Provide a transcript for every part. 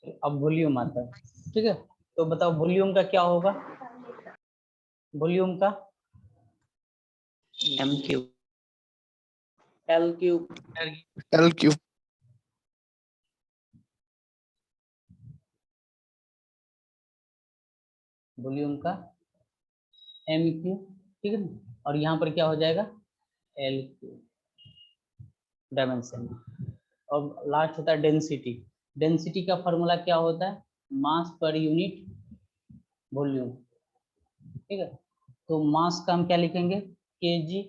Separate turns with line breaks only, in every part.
अब वॉल्यूम आता है, ठीक है। तो बताओ वॉल्यूम का क्या होगा, वॉल्यूम का
M cube
L cube
L cube
volume का एम क्यूब, ठीक है ना। और यहाँ पर क्या हो जाएगा एल क्यूब डायमेंशन। और लास्ट होता है डेंसिटी। डेंसिटी का फॉर्मूला क्या होता है, मास पर यूनिट वॉल्यूम, ठीक है। तो मास का हम क्या लिखेंगे केजी,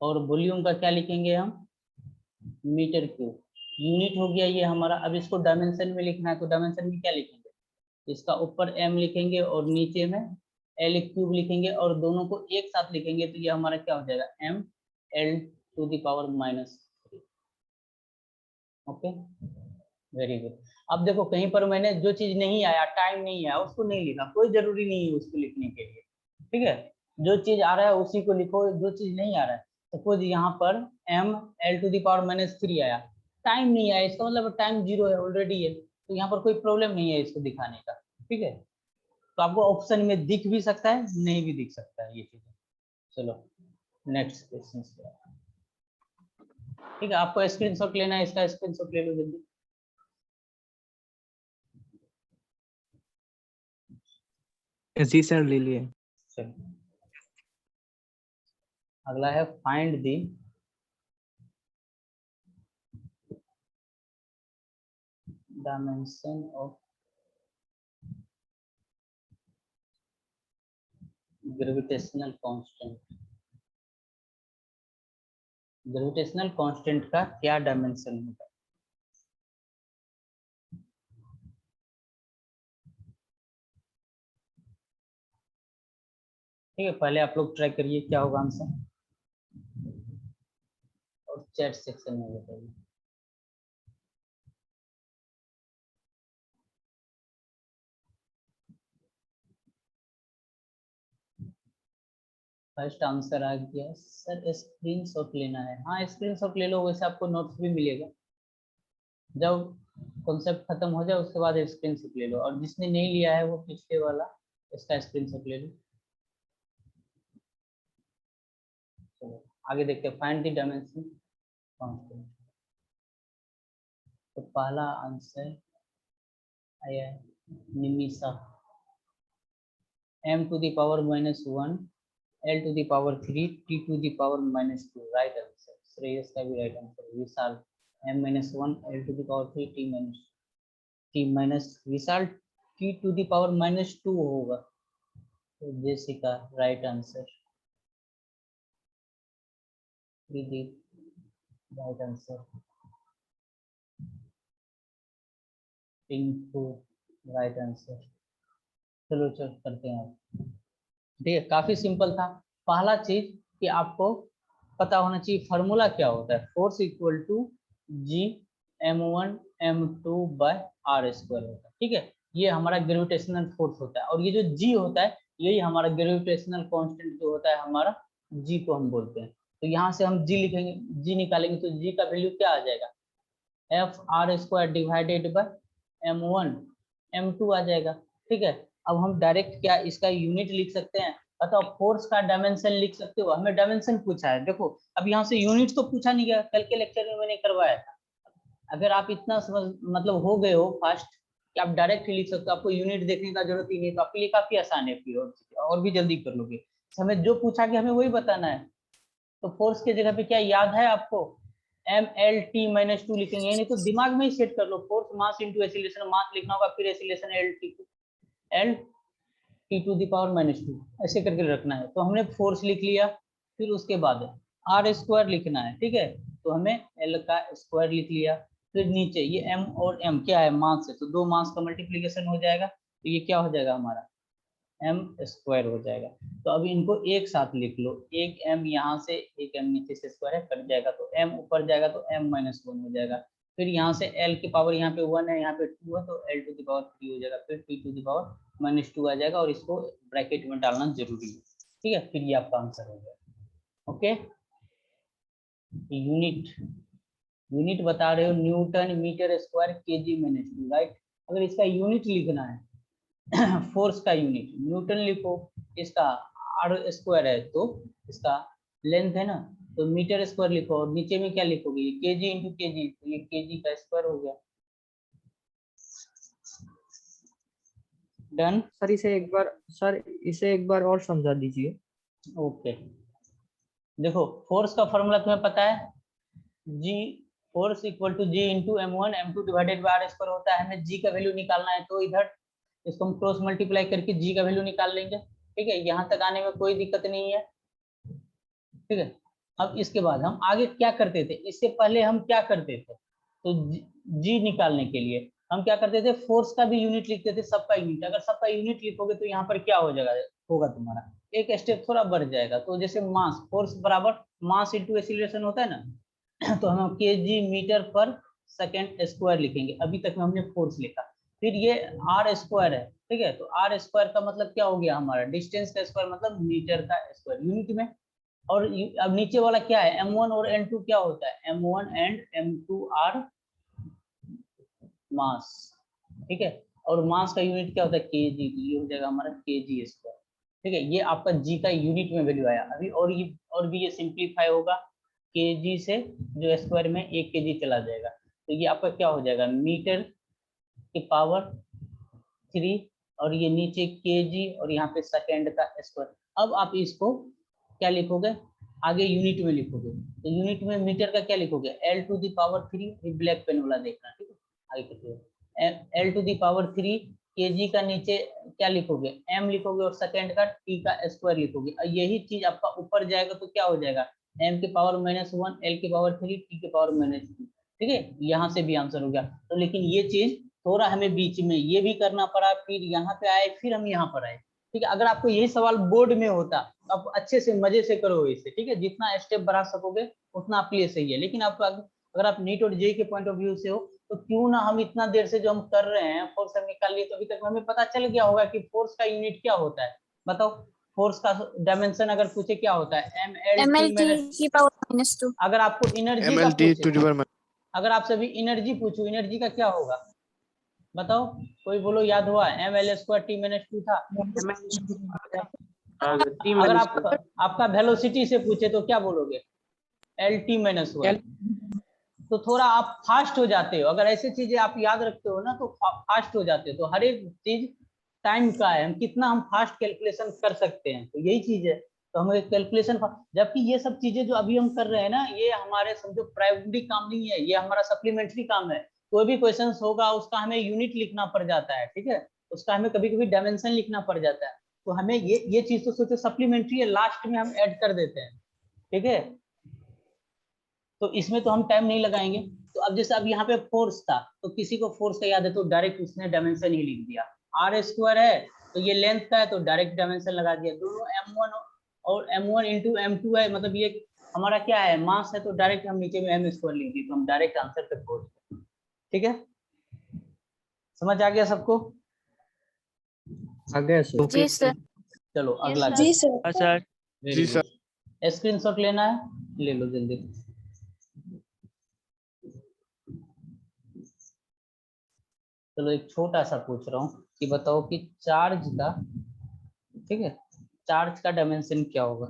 और वॉल्यूम का क्या लिखेंगे हम मीटर क्यूब। यूनिट हो गया ये हमारा। अब इसको डायमेंशन में लिखना है, तो डायमेंशन में क्या लिखेंगे, इसका ऊपर m लिखेंगे और नीचे में एल क्यूब लिखेंगे, और दोनों को एक साथ लिखेंगे तो ये हमारा क्या हो जाएगा m l to the power -3। Okay, very good. अब देखो कहीं पर मैंने जो चीज नहीं आया, टाइम नहीं आया, उसको नहीं लिखा, कोई जरूरी नहीं है उसको लिखने के लिए, ठीक है। जो चीज आ रहा है उसी को लिखो, जो चीज नहीं आ रहा है, सपोज यहाँ पर m l to the power -3 आया, टाइम नहीं आया, इसका मतलब टाइम 0 है ऑलरेडी है, तो यहाँ पर कोई प्रॉब्लम नहीं है इसको दिखाने का, ठीक है। तो आपको ऑप्शन में दिख भी सकता है, नहीं भी दिख सकता है ये चीजें। चलो नेक्स्ट क्वेश्चन, ठीक है। आपको स्क्रीनशॉट लेना है, इसका स्क्रीनशॉट ले लो जल्दी।
जी सर ले लिए।
चलो अगला है find the dimension of gravitational constant. Gravitational constant का क्या डायमेंशन होगा। ठीक है, पहले आप लोग ट्राई करिए क्या होगा आंसर, और चैट सेक्शन में बताइए। फर्स्ट आंसर आ गया सर, स्क्रीनशॉट लेना है। हाँ स्क्रीनशॉट ले लो, वैसे आपको नोट्स भी मिलेगा। जब कॉन्सेप्ट खत्म हो जाए उसके बाद स्क्रीनशॉट ले लो, और जिसने नहीं लिया है वो पिछले वाला इसका स्क्रीनशॉट ले लो। चलो आगे देखते हैं, फाइंड द डायमेंशन कांस्टेंट। तो पहला आंसर आया Nimisha, m to the power -1 l to the power 3 t to the power -2, right answer. Shreyas का भी right answer. Vishal m -1 l to the power 3 t minus Vishal t to the power -2 होगा। तो Jessica right answer. Right answer. Pinku right answer. चलो check करते हैं आप। ठीक है, काफी सिंपल था। पहला चीज कि आपको पता होना चाहिए फार्मूला क्या होता है, force equal to G m1 m2 by r square होता है, ठीक है। ये हमारा ग्रेविटेशनल फोर्स होता है, और ये जो जी होता है यही हमारा ग्रेविटेशनल कांस्टेंट जो होता है हमारा, जी को हम बोलते हैं। तो यहाँ से हम जी लिखेंगे, जी निकालेंगे तो जी का वैल्यू क्या आ जाएगा, F R square divided by m1 m2 आ जाएगा, ठीक है। अब हम डायरेक्ट क्या इसका यूनिट लिख सकते हैं, अथवा फोर्स का डायमेंशन लिख सकते हो। हमें डायमेंशन पूछा है, देखो अब यहाँ से यूनिट तो पूछा नहीं गया, कल के लेक्चर में मैंने करवाया था। अगर आप इतना समझ मतलब हो गए हो फास्ट कि आप डायरेक्ट ही लिख सकते हो, आपको यूनिट देखने का जरूरत ही नहीं, तो आपके लिए काफी आसान है, फिर और भी जल्दी कर लोगे। हमें जो पूछा कि हमें वही बताना है। तो फोर्स की जगह पे क्या याद है आपको, एम एल टी -2 लिखेंगे, यानी तो दिमाग में ही सेट कर लो, force mass into acceleration, mass लिखना होगा फिर acceleration L T to the power -2 ऐसे करके रखना है। तो हमने फोर्स लिख लिया, फिर उसके बाद आर स्क्वायर लिखना है, ठीक है। तो हमें एल का स्क्वायर लिख लिया, फिर नीचे ये एम और एम क्या है मास है, तो दो मास का मल्टीप्लीकेशन हो जाएगा, तो ये क्या हो जाएगा हमारा एम स्क्वायर हो जाएगा। तो अभी इनको एक साथ लिख लो, एक एम यहाँ से एक एम नीचे से स्क्वायर है कट जाएगा, तो एम ऊपर जाएगा तो m -1 हो जाएगा। फिर यहाँ से l की पावर यहाँ पे 1 है, यहाँ पे 2 है, तो l टू द पावर 3 हो जाएगा, फिर t टू द पावर -2 आ जाएगा, और इसको ब्रैकेट में डालना जरूरी है, ठीक है। फिर ये आपका आंसर हो गया। ओके, यूनिट यूनिट बता रहे हो newton metre square KG -2, right. अगर इसका यूनिट लिखना है फोर्स का यूनिट न्यूटन लिखो, इसका आर स्क्वायर है तो इसका लेंथ है ना तो मीटर स्क्वायर लिखो, और नीचे में क्या लिखोगे केजी इंटू केजी, तो ये केजी का स्क्वायर हो गया। डन।
सर इसे एक बार और समझा दीजिए।
ओके देखो फोर्स का फॉर्मूला तुम्हें पता है, G force equal to G into m1 m2 divided by R square होता है। हमें जी का वैल्यू निकालना है तो इधर इसको हम क्रॉस मल्टीप्लाई करके जी का वैल्यू निकाल लेंगे। ठीक है, यहाँ तक आने में कोई दिक्कत नहीं है। ठीक है, अब इसके बाद हम आगे क्या करते थे, इससे पहले हम क्या करते थे, तो जी निकालने के लिए हम क्या करते थे, फोर्स का भी यूनिट लिखते थे, सबका यूनिट। अगर सबका यूनिट लिखोगे तो यहाँ पर क्या हो जाएगा, होगा तुम्हारा एक स्टेप थोड़ा बढ़ जाएगा। तो जैसे मास, फोर्स बराबर मास इंटू एक्सीलरेशन होता है ना तो हम केजी मीटर पर सेकेंड स्क्वायर लिखेंगे। अभी तक में हमने फोर्स लिखा, फिर ये आर स्क्वायर है। ठीक है, तो आर स्क्वायर का मतलब क्या हो गया हमारा, डिस्टेंस का स्क्वायर मतलब मीटर का स्क्वायर यूनिट में। और अब नीचे वाला क्या है, m1 और m2 क्या होता है, m1 एंड m2 आर मास। ठीक है, और मास का यूनिट क्या होता है केजी, तो ये हो जाएगा हमारा केजी स्क्वायर। ठीक है, ये आपका जी का यूनिट में वैल्यू आया। अभी और भी ये सिंप्लीफाई होगा, केजी से जो स्क्वायर में 1 केजी चला जाएगा, तो ये आपका क्या हो जाएगा मीटर की पावर 3, और ये नीचे केजी और यहाँ पे सेकेंड का स्क्वायर। अब आप इसको क्या लिखोगे, आगे यूनिट में लिखोगे, तो यूनिट में मीटर का क्या लिखोगे, L to the power 3, black pen वाला देखना। ठीक है, आगे करते L to the power 3 KG का नीचे क्या लिखोगे, एम लिखोगे, और सेकेंड का टी का स्क्वायर लिखोगे। और यही चीज आपका ऊपर जाएगा तो क्या हो जाएगा, एम के पावर -1 एल के पावर 3 टी के पावर -2। ठीक है, यहाँ से भी आंसर हो गया। तो लेकिन ये चीज थोड़ा हमें बीच में ये भी करना पड़ा, फिर यहाँ पे आए, फिर हम यहाँ पर आए। ठीक है, अगर आपको यही सवाल बोर्ड में होता तो आप अच्छे से मजे से करोगे इसे। ठीक है, जितना स्टेप बढ़ा सकोगे उतना आपके लिए सही है। लेकिन आप अगर आप नीट और जेई के पॉइंट ऑफ व्यू से हो तो क्यों ना हम इतना देर से जो हम कर रहे हैं फोर्स हम निकाल लिए, तो अभी तक हमें पता चल गया होगा कि फोर्स का यूनिट क्या होता है। बताओ, फोर्स का डायमेंशन अगर पूछे क्या होता है,
mlt की पावर -2।
अगर आपको एनर्जी का
MLT to the
पूछे,
power
अगर आपसे भी एनर्जी पूछू, एनर्जी का क्या होगा बताओ, कोई बोलो, याद हुआ, ml² t-2 था। अगर आपका वेलोसिटी से पूछे तो क्या बोलोगे, LT-1। तो थोड़ा आप फास्ट हो जाते हो, अगर ऐसी चीजें आप याद रखते हो ना तो फास्ट हो जाते हो। तो हर एक चीज टाइम का है, हम कितना हम फास्ट कैलकुलेशन कर सकते हैं, तो यही चीज है। तो हमें कैलकुलेशन, जबकि ये सब चीजें जो अभी हम कर रहे हैं ना, ये हमारे समझो प्राइमरी काम नहीं है, ये हमारा सप्लीमेंट्री काम है। कोई भी क्वेश्चन होगा उसका हमें यूनिट लिखना पड़ जाता है। ठीक है, उसका हमें कभी कभी डायमेंशन लिखना पड़ जाता है। तो हमें ये चीज तो सोचो सप्लीमेंट्री है, लास्ट में हम ऐड कर देते हैं। ठीक है, तो इसमें तो हम टाइम नहीं लगाएंगे। तो अब जैसे अब यहाँ पे फोर्स था, तो किसी को फोर्स का याद है तो डायरेक्ट उसने डायमेंशन ही लिख दिया। आर स्क्वायर है तो ये लेंथ का है तो डायरेक्ट डायमेंशन लगा दिया। दोनों m1 और m1 इंटू m2 है, मतलब ये हमारा क्या है मास है, तो डायरेक्ट हम नीचे में m² लिख दिए, तो हम डायरेक्ट आंसर पे पहुंच गए। ठीक है, समझ आ गया सबको।
आगे
जी सर।
चलो अगला
जी सर।
सर
जी सर।
स्क्रीनशॉट लेना है, ले लो जल्दी। चलो एक छोटा सा पूछ रहा हूँ कि बताओ कि चार्ज का, ठीक है, चार्ज का डायमेंशन क्या होगा,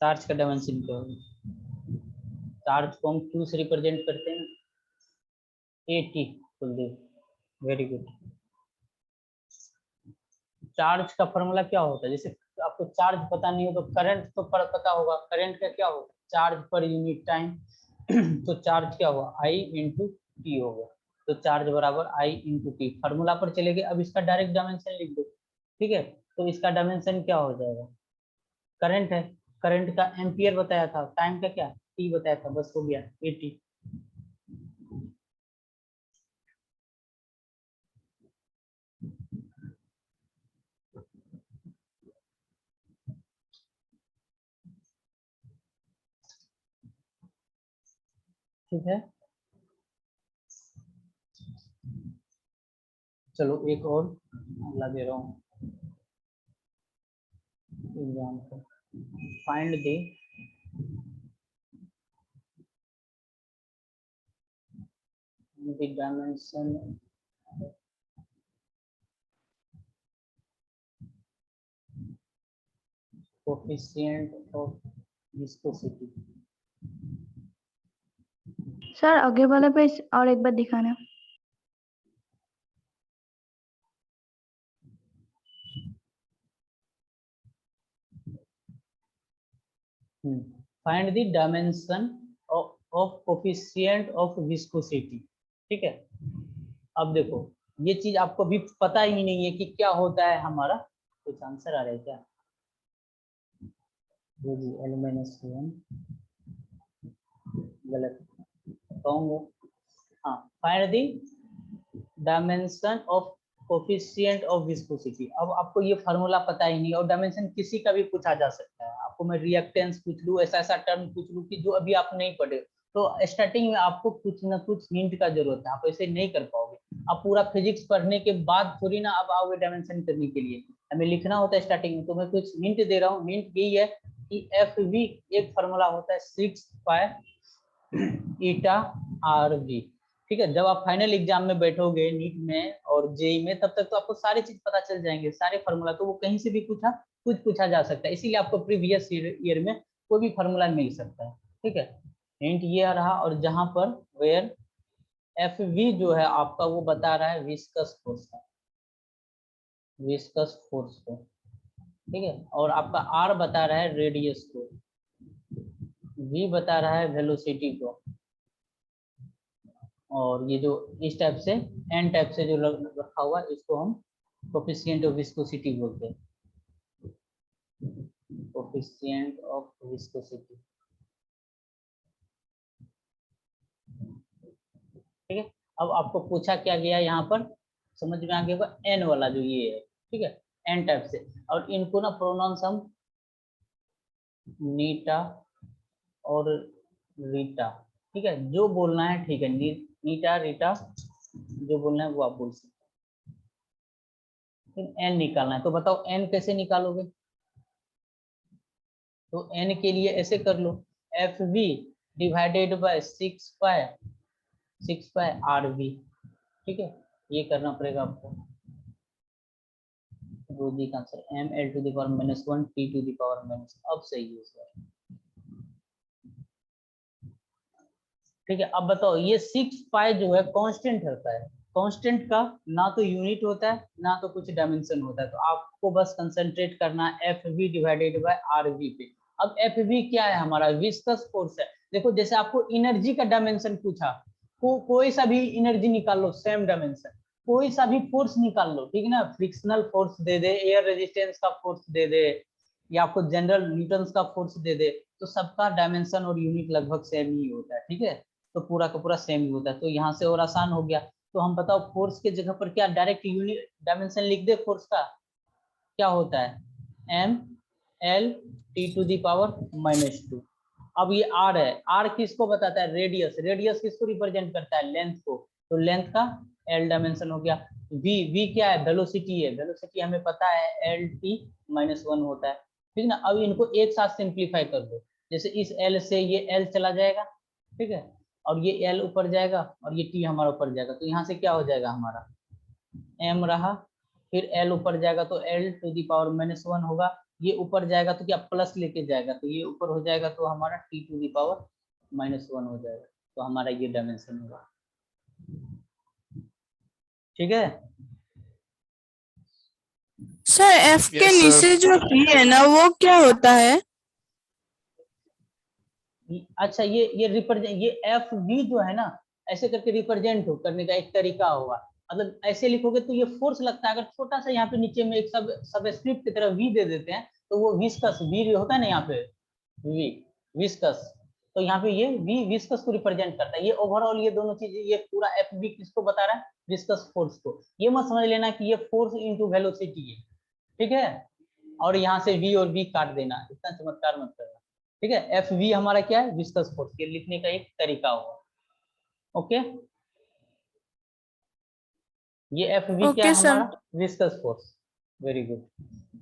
चार्ज का डायमेंशन क्या होगा। चार्ज को हम क्यू से रिप्रेजेंट करते हैं, AT। Kuldeep very good. Charge का फॉर्मूला क्या होता है, जैसे आपको चार्ज पता नहीं हो तो करंट तो पता होगा, करंट का क्या होगा, चार्ज पर यूनिट टाइम। तो चार्ज क्या हुआ, I इंटू टी होगा। तो चार्ज बराबर I इंटू टी, फार्मूला पर चले गए। अब इसका डायरेक्ट डायमेंशन लिख दो। ठीक है, तो इसका डायमेंशन क्या हो जाएगा, करंट है, करंट का एम्पियर बताया था, टाइम का क्या टी बताया था, बस हो गया AT। ठीक है, चलो एक और अगला दे रहा हूँ example. Find the the dimension coefficient of viscosity.
Sir आगे वाला पेज और एक बार दिखाना।
Find the dimension of coefficient of viscosity. ठीक है, अब देखो ये चीज आपको भी पता ही नहीं है कि क्या होता है हमारा। कुछ आंसर आ रहा है क्या? जी L-1 गलत कहूँगा। हाँ, find the dimension of coefficient of viscosity. अब आपको ये फार्मूला पता ही नहीं और डायमेंशन किसी का भी पूछा जा सकता है। आपको मैं रिएक्टेंस पूछ लूँ, ऐसा टर्म पूछ लूँ कि जो अभी आप नहीं पढ़े, तो स्टार्टिंग में आपको कुछ ना कुछ हिंट का जरूरत है। आप ऐसे नहीं कर पाओगे। आप पूरा फिजिक्स पढ़ने के बाद थोड़ी ना अब आओगे डायमेंशन करने के लिए। हमें लिखना होता है स्टार्टिंग में। तो मैं कुछ हिंट दे रहा हूँ। हिंट यही है कि एफ वी एक फार्मूला होता है 6 पाई ईटा आर वी। ठीक है, जब आप फाइनल एग्जाम में बैठोगे नीट में और जेई में, तब तक तो आपको सारी चीज पता चल जाएंगे, सारे फार्मूला। तो वो कहीं से भी कुछ पूछा जा सकता है, इसीलिए आपको प्रीवियस ईयर में कोई भी फार्मूला मिल सकता है। ठीक है, हिंट ये रहा। और जहां पर वेयर एफ वी जो है आपका वो बता रहा है विस्कस फोर्स का, विस्कस फोर्स को। ठीक है, और आपका आर बता रहा है रेडियस को, वी बता रहा है वेलोसिटी को, और ये जो इस टाइप से एन टाइप से जो रखा हुआ है इसको हम कोफिशिएंट ऑफ विस्कोसिटी बोलते हैं। Coefficient of viscosity. ठीक है, अब आपको पूछा क्या गया यहाँ पर, समझ में आ गया होगा, एन वाला जो ये है। ठीक है, एन टाइप से। और इनको ना प्रोनाउंस हम नीटा और रीटा। ठीक है, जो बोलना है ठीक है, नीटा रीटा जो बोलना है वो आप बोल सकते हैं। एन निकालना है तो बताओ एन कैसे निकालोगे? तो एन के लिए ऐसे कर लो, F V divided by 6 pi R V. ठीक है, ये करना पड़ेगा आपको। रोजी का answer m l to the power -1 t to the power -। अब सही है सर। ठीक है, अब बताओ ये 6 पाई जो है कांस्टेंट होता है। कांस्टेंट का ना तो यूनिट होता है ना तो कुछ डायमेंशन होता है। तो आपको बस कंसंट्रेट करना है F V divided by R V पे। अब एफ वी क्या है? हमारा विस्कस फोर्स है। देखो जैसे आपको एनर्जी का डायमेंशन पूछा, कोई सा भी एनर्जी निकाल लो, सेम डायमेंशन। कोई सा भी फोर्स निकाल लो, ठीक है ना, फ्रिक्शनल फोर्स दे दे, एयर रेजिस्टेंस का फोर्स दे दे, या आपको जनरल न्यूटन का फोर्स दे दे, तो सबका डायमेंशन और यूनिट लगभग सेम ही होता है। ठीक है, तो पूरा का पूरा सेम ही होता है। तो यहाँ से और आसान हो गया। तो हम बताओ फोर्स के जगह पर क्या डायरेक्ट यूनिट डायमेंशन लिख दे? फोर्स का क्या होता है? M L T to the power -2। अब ये आर है, आर किसको बताता है? रेडियस। रेडियस किसको रिप्रेजेंट करता है? लेंथ को। तो लेंथ का एल डायमेंशन हो गया। वी क्या है? वेलोसिटी है। वेलोसिटी हमें पता है एल टी -1 होता है। ठीक है ना, अब इनको एक साथ सिंप्लीफाई कर दो। जैसे इस एल से ये एल चला जाएगा, ठीक है, और ये एल ऊपर जाएगा और ये टी हमारा ऊपर जाएगा। तो यहाँ से क्या हो जाएगा? हमारा एम रहा, फिर एल ऊपर जाएगा तो एल टू दी पावर -1 होगा। ये ऊपर जाएगा तो क्या प्लस लेके जाएगा, तो ये ऊपर हो जाएगा तो हमारा टी टू दी पावर -1 हो जाएगा। तो हमारा ये डायमेंशन होगा। ठीक है,
सर एफ के
Yes,
नीचे
sir.
जो वी है ना वो क्या होता है?
अच्छा ये रिप्रेजेंट, ये एफ वी जो है ना, ऐसे करके रिप्रेजेंट करने का एक तरीका होगा। मतलब ऐसे लिखोगे तो ये फोर्स लगता है। अगर छोटा सा यहाँ पे नीचे में एक सबस्क्रिप्ट की तरह वी दे देते हैं तो वो विस्कस वी होता है ना, यहाँ पे वी विस्कस। तो यहाँ पे ये वी विस्कस को रिप्रेजेंट करता है। ये ओवरऑल ये दोनों चीजें, ये पूरा एफ वी किसको बता रहा है? विस्कस फोर्स को। ये मत समझ लेना कि ये फोर्स इनटू वेलोसिटी है। ठीक है, और यहाँ से वी और वी काट देना, इतना चमत्कार मत करना। ठीक है, एफ वी हमारा क्या है? Viscous force. ये लिखने का एक तरीका होगा। ओके, ये एफ वी क्या है?
Okay sir.
हमारा विस्कस फोर्स। Very good.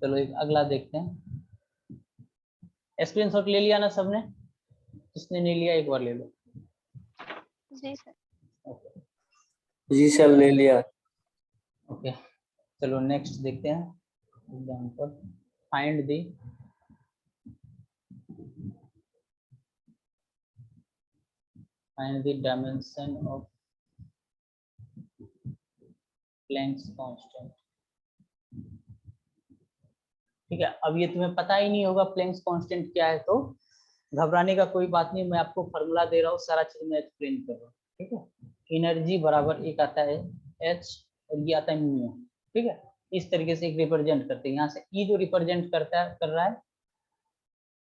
चलो एक अगला देखते हैं। स्क्रीनशॉट ले लिया ना सबने? जिसने नहीं लिया एक बार ले लो।
जी सर।
ओके,
जी सर ले लिया।
ओके, चलो नेक्स्ट देखते हैं example. Find the dimension of Planck's constant. ठीक है, अब ये तुम्हें पता ही नहीं होगा प्लैंक्स कांस्टेंट क्या है, तो घबराने का कोई बात नहीं, मैं आपको फॉर्मूला दे रहा हूँ, सारा चीज मैं एक्सप्लेन कर रहा हूँ। ठीक है, एनर्जी बराबर एक आता है एच और ये आता है म्यू। ठीक है, इस तरीके से एक रिप्रेजेंट करते हैं। यहाँ से ई जो रिप्रेजेंट कर रहा है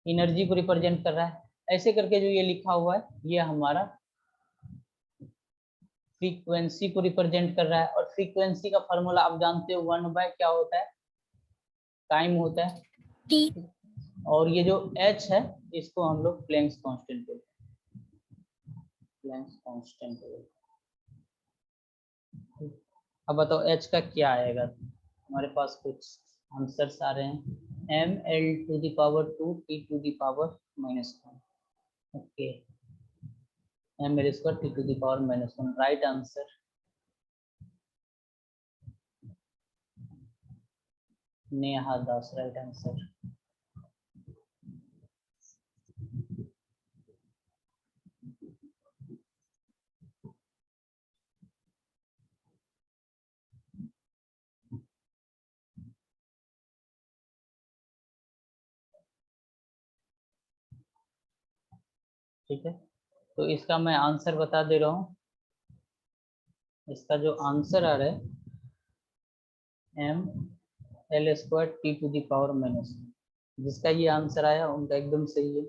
एनर्जी को रिप्रेजेंट कर रहा है, ऐसे करके जो ये लिखा हुआ है ये हमारा फ्रीक्वेंसी को रिप्रेजेंट कर रहा है। और फ्रीक्वेंसी का फॉर्मूला आप जानते हो 1/, क्या होता है, टाइम होता है।
T।
और ये जो एच है इसको हम लोग प्लैंक्स कांस्टेंट बोलते हैं, प्लैंक्स कांस्टेंट। अब बताओ एच का क्या आएगा, हमारे पास कुछ आंसर्स आ रहे हैं। ml⁻², t⁻⁻1। Okay, ml² t⁻⁻1, right answer. Neha Das, right answer. ठीक है, तो इसका मैं आंसर बता दे रहा हूँ। इसका जो आंसर आ रहा है ml² t⁻⁻1, जिसका ये आंसर आया उनका एकदम सही है।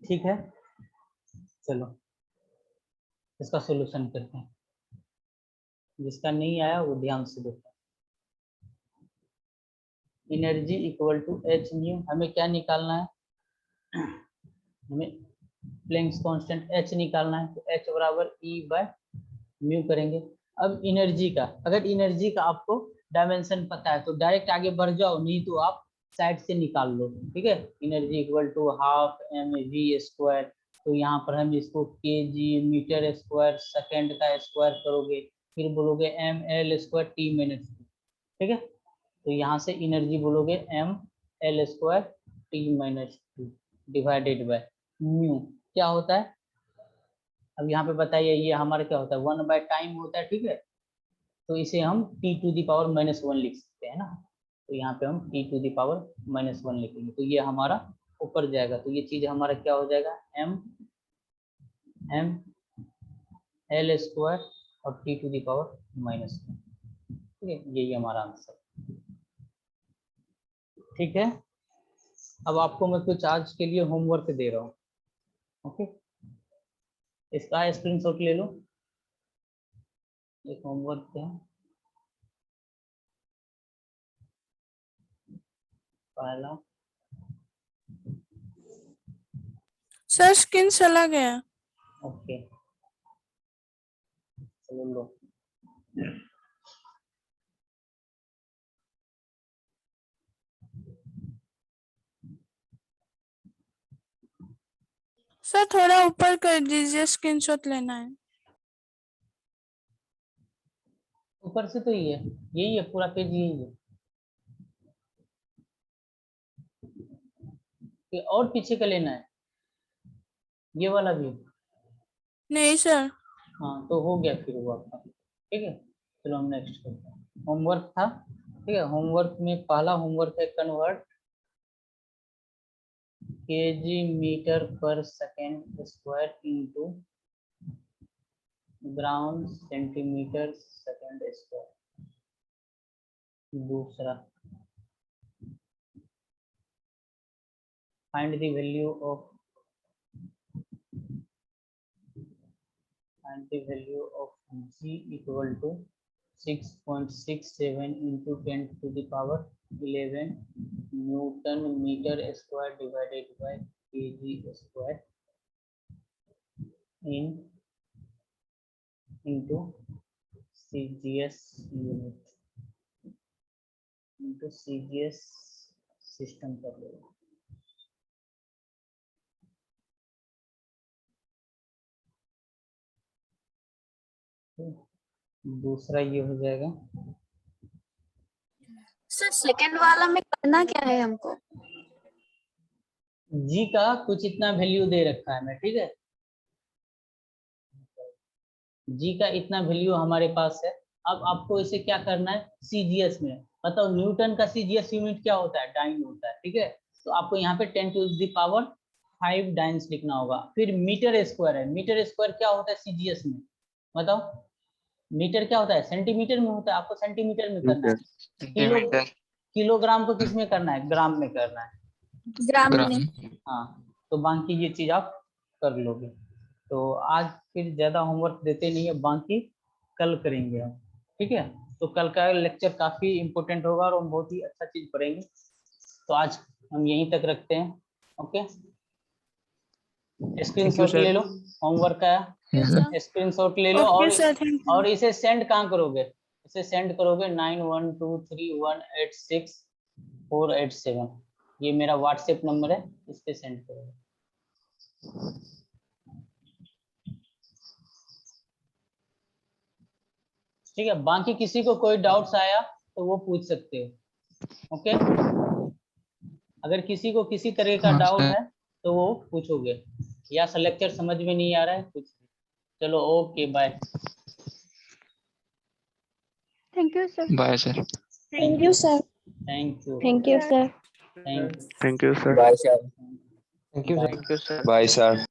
ठीक है, चलो इसका सॉल्यूशन करते हैं। जिसका नहीं आया वो ध्यान से देखो। Energy equal to H nu, हमें क्या निकालना है, हमें प्लैंक्स कांस्टेंट एच निकालना है, तो एच बराबर E/म्यू करेंगे। अब एनर्जी का, अगर एनर्जी का आपको डायमेंशन पता है तो डायरेक्ट आगे बढ़ जाओ, नहीं तो आप साइड से निकाल लो। ठीक है, एनर्जी इक्वल टू ½ mv²। तो यहाँ पर हम इसको kg मीटर स्क्वायर सेकेंड का स्क्वायर करोगे, फिर बोलोगे ml² t-। ठीक है, तो यहाँ से एनर्जी बोलोगे ml² t-2 divided by mu. क्या होता है, अब यहाँ पे बताइए, ये हमारा क्या होता है 1/, टाइम होता है। ठीक है, तो इसे हम t⁻⁻1 लिख सकते हैं ना, तो यहाँ पे हम t⁻⁻1 लिखेंगे, तो ये हमारा ऊपर जाएगा, तो ये चीज हमारा क्या हो जाएगा ml² और t⁻⁻1। ठीक है, यही हमारा आंसर। ठीक है, अब आपको मैं कुछ आज के लिए होमवर्क दे रहा हूँ। ओके, इसका स्क्रीनशॉट ले लो, एक होमवर्क है पहला।
सर स्क्रीन चला गया।
ओके, चलो लो।
सर थोड़ा ऊपर कर दीजिए, स्क्रीनशॉट लेना है।
ऊपर से तो यही है पूरा पेज, यही है। कि और पीछे का लेना है, ये वाला भी।
नहीं सर।
हाँ, तो हो गया फिर वो आपका। ठीक है, चलो हम नेक्स्ट करते हैं। होमवर्क था, ठीक है, होमवर्क में पहला होमवर्क है convert kg metre second into gram centimetre second. दूसरा, find the value of g equal to 6.67 into 10 to the power 11 Newton meter square divided by kg square into CGS unit into CGS system कर लो। दूसरा ये हो जाएगा
sir second वाला में करना क्या है हमको?
जी का कुछ इतना वैल्यू दे रखा है मैं, ठीक है, जी का इतना वैल्यू हमारे पास है। अब आपको इसे क्या करना है सीजीएस में, बताओ न्यूटन का सीजीएस यूनिट क्या होता है, डाइन होता है, ठीक है। तो आपको यहाँ पे 10 टू द पावर 5 डाइन्स लिखना होगा। फिर मीटर स्क्वायर है, मीटर स्क्वायर क्या होता है सीजीएस में, बताओ मीटर क्या होता है, सेंटीमीटर में होता है, आपको सेंटीमीटर में करना है। किलोग्राम को किस में करना है, ग्राम में करना है,
ग्राम में।
हाँ, तो बाकी ये चीज आप कर लोगे। तो आज फिर ज्यादा होमवर्क देते नहीं है, बाकी कल करेंगे हम, ठीक है। तो कल का लेक्चर काफी इंपॉर्टेंट होगा और हम बहुत ही अच्छा चीज पढ़ेंगे। तो आज हम यहीं तक रखते हैं, ओके। स्क्रीनशॉट ले लो होमवर्क का, स्क्रीनशॉट ले लो।
Okay sir, thank you.
और इसे सेंड कहाँ करोगे, इसे सेंड करोगे 9123186487, ये मेरा व्हाट्सएप नंबर है, इस पे सेंड करोगे। ठीक है, बाकी किसी को कोई डाउट्स आया तो वो पूछ सकते हो, ओके। अगर किसी को किसी तरह का डाउट है तो वो पूछोगे, या लेक्चर समझ में नहीं आ रहा है कुछ। चलो okay, bye.
Thank you sir.
Bye sir.
Thank you sir.
Thank you,
thank you sir.
Thank
thank you sir.
Bye sir.
You,
thank you sir.
Bye sir.